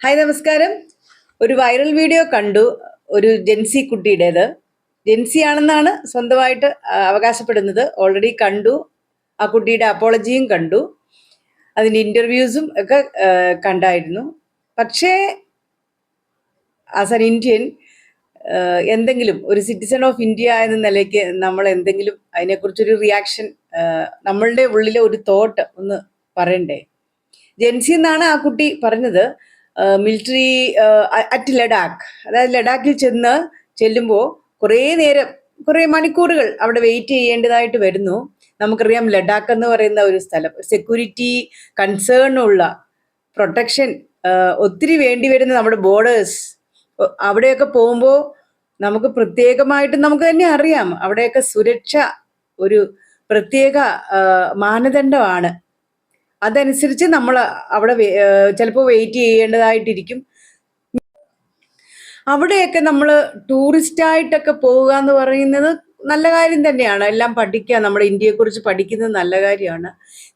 Hi നമസ്കാരം. ഒരു viral video കണ്ടു, ഒരു ജെൻസി കുട്ടിയുടേത്. ജെൻസി ആണെന്നാണ് സ്വന്തമായിട്ട് അവകാശപ്പെടുന്നത്. ഓൾറെഡി കണ്ടു, ആ കുട്ടിയുടെ അപ്പോളജിയും കണ്ടു, അതിൻ്റെ ഇൻ്റർവ്യൂസും ഒക്കെ കണ്ടായിരുന്നു. പക്ഷേ ആസ് ആൻ ഇന്ത്യൻ, എന്തെങ്കിലും ഒരു സിറ്റിസൺ ഓഫ് ഇന്ത്യ എന്ന നിലയ്ക്ക് നമ്മൾ എന്തെങ്കിലും അതിനെക്കുറിച്ചൊരു റിയാക്ഷൻ, നമ്മളുടെ ഉള്ളിലെ ഒരു തോട്ട് ഒന്ന് പറയണ്ടേ. ജെൻസി എന്നാണ് ആ കുട്ടി പറഞ്ഞത്. മിലിറ്ററി അറ്റ് ലഡാക്ക്, അതായത് ലഡാക്കിൽ ചെല്ലുമ്പോൾ കുറേ മണിക്കൂറുകൾ അവിടെ വെയിറ്റ് ചെയ്യേണ്ടതായിട്ട് വരുന്നു. നമുക്കറിയാം ലഡാക്ക് എന്ന് പറയുന്ന ഒരു സ്ഥലം സെക്യൂരിറ്റി കൺസേണുള്ള പ്രൊട്ടക്ഷൻ ഒത്തിരി വേണ്ടി വരുന്ന നമ്മുടെ ബോർഡേഴ്സ്, അവിടെയൊക്കെ പോകുമ്പോൾ നമുക്ക് പ്രത്യേകമായിട്ട് നമുക്ക് തന്നെ അറിയാം, അവിടെയൊക്കെ സുരക്ഷ ഒരു പ്രത്യേക മാനദണ്ഡമാണ്. അതനുസരിച്ച് നമ്മൾ അവിടെ ചിലപ്പോൾ വെയിറ്റ് ചെയ്യേണ്ടതായിട്ടിരിക്കും. അവിടെയൊക്കെ നമ്മൾ ടൂറിസ്റ്റായിട്ടൊക്കെ പോവുക എന്ന് പറയുന്നത് നല്ല കാര്യം തന്നെയാണ്. എല്ലാം പഠിക്കുക, നമ്മുടെ ഇന്ത്യയെക്കുറിച്ച് പഠിക്കുന്നത് നല്ല കാര്യമാണ്.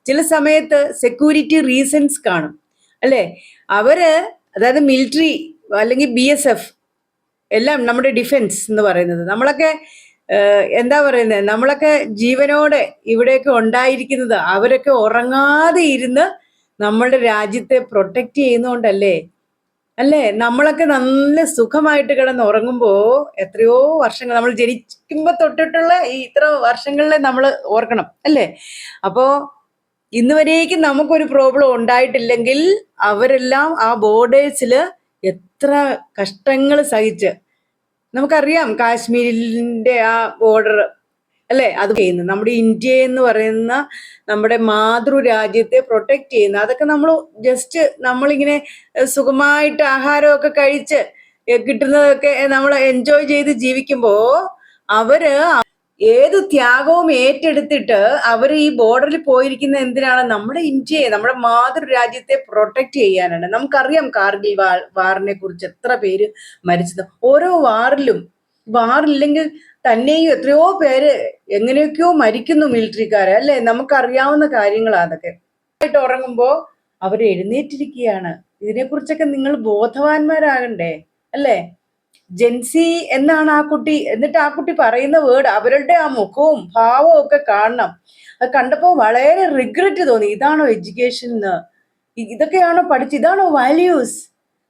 ചില സമയത്ത് സെക്യൂരിറ്റി റീസൺസ് കാണും, അല്ലേ? അതായത് മിലിറ്ററി അല്ലെങ്കിൽ BSF എല്ലാം നമ്മുടെ ഡിഫൻസ് എന്ന് പറയുന്നത്, നമ്മളൊക്കെ എന്താ പറയുന്നത്, നമ്മളൊക്കെ ജീവനോടെ ഇവിടെയൊക്കെ ഉണ്ടായിരിക്കുന്നത് അവരൊക്കെ ഉറങ്ങാതെ ഇരുന്ന് നമ്മളുടെ രാജ്യത്തെ പ്രൊട്ടക്റ്റ് ചെയ്യുന്നോണ്ടല്ലേ? അല്ലേ? നമ്മളൊക്കെ നല്ല സുഖമായിട്ട് കിടന്ന് ഉറങ്ങുമ്പോൾ എത്രയോ വർഷങ്ങൾ, നമ്മൾ ജനിക്കുമ്പോൾ തൊട്ടിട്ടുള്ള ഈ ഇത്ര വർഷങ്ങളിലെ നമ്മൾ ഓർക്കണം, അല്ലേ? അപ്പോൾ ഇന്ന് വരേക്കും നമുക്കൊരു പ്രോബ്ലം ഉണ്ടായിട്ടില്ലെങ്കിൽ അവരെല്ലാം ആ ബോർഡേഴ്സിൽ എത്ര കഷ്ടങ്ങൾ സഹിച്ച്, നമുക്കറിയാം കാശ്മീരിൻ്റെ ആ ബോർഡർ, അല്ലേ? അത് ചെയ്യുന്നു നമ്മുടെ ഇന്ത്യ എന്ന് പറയുന്ന നമ്മുടെ മാതൃരാജ്യത്തെ പ്രൊട്ടക്റ്റ് ചെയ്യുന്നു. അതൊക്കെ നമ്മൾ ജസ്റ്റ് നമ്മളിങ്ങനെ സുഖമായിട്ട് ആഹാരമൊക്കെ കഴിച്ച് കിട്ടുന്നതൊക്കെ നമ്മൾ എൻജോയ് ചെയ്ത് ജീവിക്കുമ്പോൾ അവര് ഏത് ത്യാഗവും ഏറ്റെടുത്തിട്ട് അവർ ഈ ബോർഡറിൽ പോയിരിക്കുന്ന എന്തിനാണ്? നമ്മുടെ ഇന്ത്യയെ, നമ്മുടെ മാതൃരാജ്യത്തെ പ്രൊട്ടക്റ്റ് ചെയ്യാനാണ്. നമുക്കറിയാം കാർഗിൽ വാറിനെ കുറിച്ച് എത്ര പേര് മരിച്ചത്. ഓരോ വാറില്ലെങ്കിൽ തന്നെയും എത്രയോ പേര് എങ്ങനെയൊക്കെയോ മരിക്കുന്നു മിലിറ്ററിക്കാരെ, അല്ലേ? നമുക്കറിയാവുന്ന കാര്യങ്ങളാണ് അതൊക്കെ. ആയിട്ട് ഉറങ്ങുമ്പോ അവർ എഴുന്നേറ്റിരിക്കുകയാണ്. ഇതിനെക്കുറിച്ചൊക്കെ നിങ്ങൾ ബോധവാന്മാരാകണ്ടേ, അല്ലേ? ജെൻസി എന്നാണ് ആ കുട്ടി. എന്നിട്ട് ആ കുട്ടി പറയുന്ന വേർഡ്, അവരുടെ ആ മുഖവും ഭാവവും ഒക്കെ കാണണം. അത് കണ്ടപ്പോൾ വളരെ റിഗ്രറ്റ് തോന്നി. ഇതാണോ എഡ്യൂക്കേഷൻ എന്ന്? ഇതൊക്കെയാണോ ഇതാണോ വാല്യൂസ്?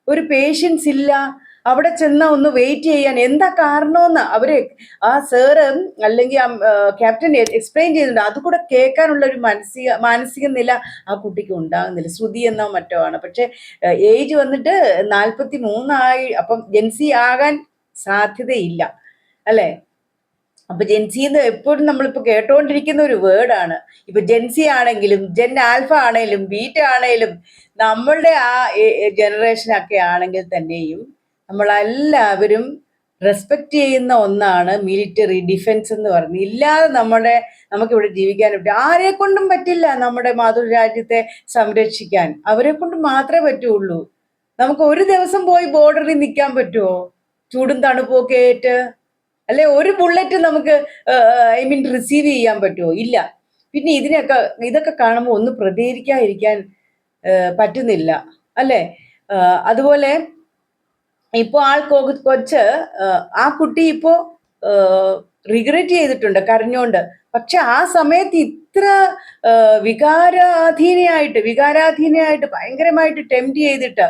ഒരു പേഷ്യൻസ് ഇല്ല, അവിടെ ചെന്ന ഒന്ന് വെയിറ്റ് ചെയ്യാൻ എന്താ കാരണമെന്ന് ആ സാറ് അല്ലെങ്കിൽ ക്യാപ്റ്റൻ എക്സ്പ്ലെയിൻ ചെയ്യുന്നുണ്ട്. അതുകൂടെ കേൾക്കാനുള്ള ഒരു മാനസിക നില ആ കുട്ടിക്ക് ഉണ്ടാകുന്നില്ല. ശ്രുതി എന്നോ മറ്റോ ആണ്. പക്ഷെ ഏജ് വന്നിട്ട് 43 അപ്പം ജെൻസി ആകാൻ സാധ്യതയില്ല, അല്ലേ? അപ്പൊ ജെൻസി എന്ന് എപ്പോഴും നമ്മളിപ്പോ കേട്ടോണ്ടിരിക്കുന്ന ഒരു വേർഡാണ്. ഇപ്പൊ ജെൻസി ആണെങ്കിലും ജെൻ ആൽഫ ആണെങ്കിലും ബീറ്റ ആണെങ്കിലും നമ്മളുടെ ആ ജനറേഷനൊക്കെ ആണെങ്കിൽ തന്നെയും നമ്മളെല്ലാവരും റെസ്പെക്റ്റ് ചെയ്യുന്ന ഒന്നാണ് മിലിറ്ററി ഡിഫൻസ് എന്ന് പറയുന്നത്. ഇല്ലാതെ നമുക്കിവിടെ ജീവിക്കാൻ പറ്റും. ആരെ കൊണ്ടും പറ്റില്ല നമ്മുടെ മാതൃരാജ്യത്തെ സംരക്ഷിക്കാൻ. അവരെ കൊണ്ട് മാത്രമേ പറ്റുള്ളൂ. നമുക്ക് ഒരു ദിവസം പോയി ബോർഡറിൽ നിൽക്കാൻ പറ്റുമോ? ചൂടും തണുപ്പും ഒക്കെ ഏറ്റ്, അല്ലെ? ഒരു ബുള്ളറ്റ് നമുക്ക് റിസീവ് ചെയ്യാൻ പറ്റുമോ? ഇല്ല. പിന്നെ ഇതൊക്കെ കാണുമ്പോൾ ഒന്ന് പ്രതികരിക്കാതിരിക്കാൻ പറ്റുന്നില്ല, അല്ലേ? അതുപോലെ ഇപ്പോ ആ കുട്ടി ഇപ്പോ റിഗ്രറ്റ് ചെയ്തിട്ടുണ്ട് കരഞ്ഞോണ്ട്. പക്ഷെ ആ സമയത്ത് ഇത്ര വികാരാധീനയായിട്ട് ഭയങ്കരമായിട്ട് ടെംപ്റ്റ് ചെയ്തിട്ട്,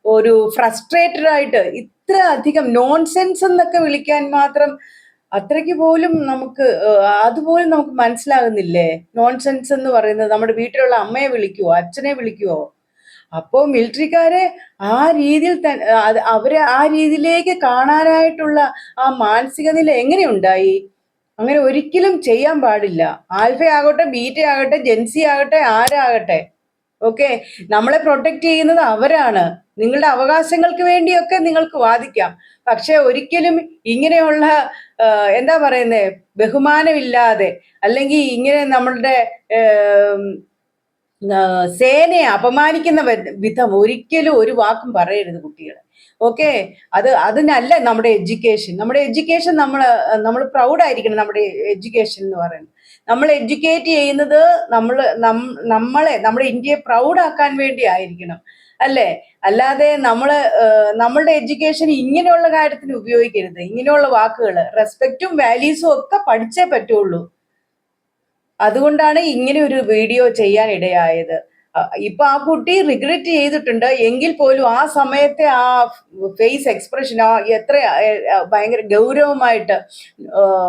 ഒരു ഫ്രസ്ട്രേറ്റഡ് ആയിട്ട് ഇത്ര അധികം നോൺസെൻസ് എന്നൊക്കെ വിളിക്കാൻ മാത്രം അത്രയ്ക്ക് പോലും അതുപോലും നമുക്ക് മനസ്സിലാകുന്നില്ലേ? നോൺസെൻസ് എന്ന് പറയുന്നത് നമ്മുടെ വീട്ടിലുള്ള അമ്മയെ വിളിക്കുവോ, അച്ഛനെ വിളിക്കുവോ? അപ്പോൾ മിലിറ്ററിക്കാരെ ആ രീതിയിൽ അവരെ ആ രീതിയിലേക്ക് കാണാനായിട്ടുള്ള ആ മാനസിക നില എങ്ങനെയുണ്ടായി? അങ്ങനെ ഒരിക്കലും ചെയ്യാൻ പാടില്ല. ആൽഫ ആകട്ടെ, ബീറ്റ ആകട്ടെ, ജെൻസി ആകട്ടെ, ആരാകട്ടെ, ഓക്കെ, നമ്മളെ പ്രൊട്ടക്റ്റ് ചെയ്യുന്നത് അവരാണ്. നിങ്ങളുടെ അവകാശങ്ങൾക്ക് വേണ്ടിയൊക്കെ നിങ്ങൾക്ക് വാദിക്കാം. പക്ഷെ ഒരിക്കലും ഇങ്ങനെയുള്ള എന്താ പറയുന്നേ, ബഹുമാനമില്ലാതെ അല്ലെങ്കിൽ ഇങ്ങനെ നമ്മളുടെ സേനയെ അപമാനിക്കുന്ന വിധം ഒരിക്കലും ഒരു വാക്കും പറയരുത് കുട്ടികൾ, ഓക്കെ? അതിനല്ല നമ്മുടെ എഡ്യൂക്കേഷൻ നമ്മൾ പ്രൗഡായിരിക്കണം. നമ്മുടെ എഡ്യൂക്കേഷൻ എന്ന് പറയുന്നത് നമ്മൾ എഡ്യൂക്കേറ്റ് ചെയ്യുന്നത് നമ്മുടെ ഇന്ത്യയെ പ്രൗഡാക്കാൻ വേണ്ടി ആയിരിക്കണം, അല്ലേ? അല്ലാതെ നമ്മളുടെ എഡ്യൂക്കേഷൻ ഇങ്ങനെയുള്ള കാര്യത്തിന് ഉപയോഗിക്കരുത്. ഇങ്ങനെയുള്ള വാക്കുകൾ, റെസ്പെക്റ്റും വാല്യൂസും ഒക്കെ പഠിച്ചേ പറ്റുള്ളൂ. അതുകൊണ്ടാണ് ഇങ്ങനെ ഒരു വീഡിയോ ചെയ്യാൻ ഇടയായത്. ഇപ്പൊ ആ കുട്ടി റിഗ്രറ്റ് ചെയ്തിട്ടുണ്ട്. എങ്കിൽ പോലും ആ സമയത്തെ ആ ഫേസ് എക്സ്പ്രഷൻ, ആ എത്ര ഭയങ്കര ഗൗരവമായിട്ട്,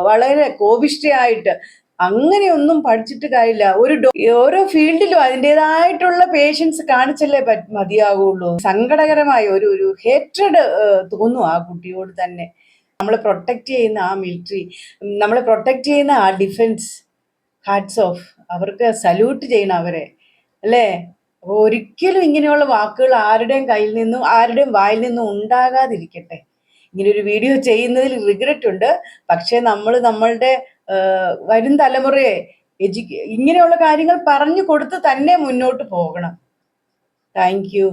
വളരെ കോപിഷ്ഠയായിട്ട്, അങ്ങനെയൊന്നും പഠിച്ചിട്ട് കാര്യമില്ല. ഓരോ ഫീൽഡിലും അതിൻ്റെതായിട്ടുള്ള പേഷ്യൻസ് കാണിച്ചല്ലേ മതിയാകുള്ളൂ. സങ്കടകരമായ ഒരു ഹേറ്റഡ് തോന്നും ആ കുട്ടിയോട് തന്നെ. നമ്മളെ പ്രൊട്ടക്ട് ചെയ്യുന്ന ആ മിലിറ്ററി, നമ്മളെ പ്രൊട്ടക്ട് ചെയ്യുന്ന ആ ഡിഫൻസ്, ഹാറ്റ്സ് ഓഫ്. അവർക്ക് സല്യൂട്ട് ചെയ്യണം അവരെ, അല്ലേ? അപ്പോൾ ഒരിക്കലും ഇങ്ങനെയുള്ള വാക്കുകൾ ആരുടെയും വായിൽ നിന്നും ഉണ്ടാകാതിരിക്കട്ടെ. ഇങ്ങനെ ഒരു വീഡിയോ ചെയ്യുന്നതിൽ റിഗ്രറ്റ് ഉണ്ട്. പക്ഷേ നമ്മളുടെ വരും തലമുറയെ ഇങ്ങനെയുള്ള കാര്യങ്ങൾ പറഞ്ഞു കൊടുത്ത് തന്നെ മുന്നോട്ട് പോകണം. Thank you.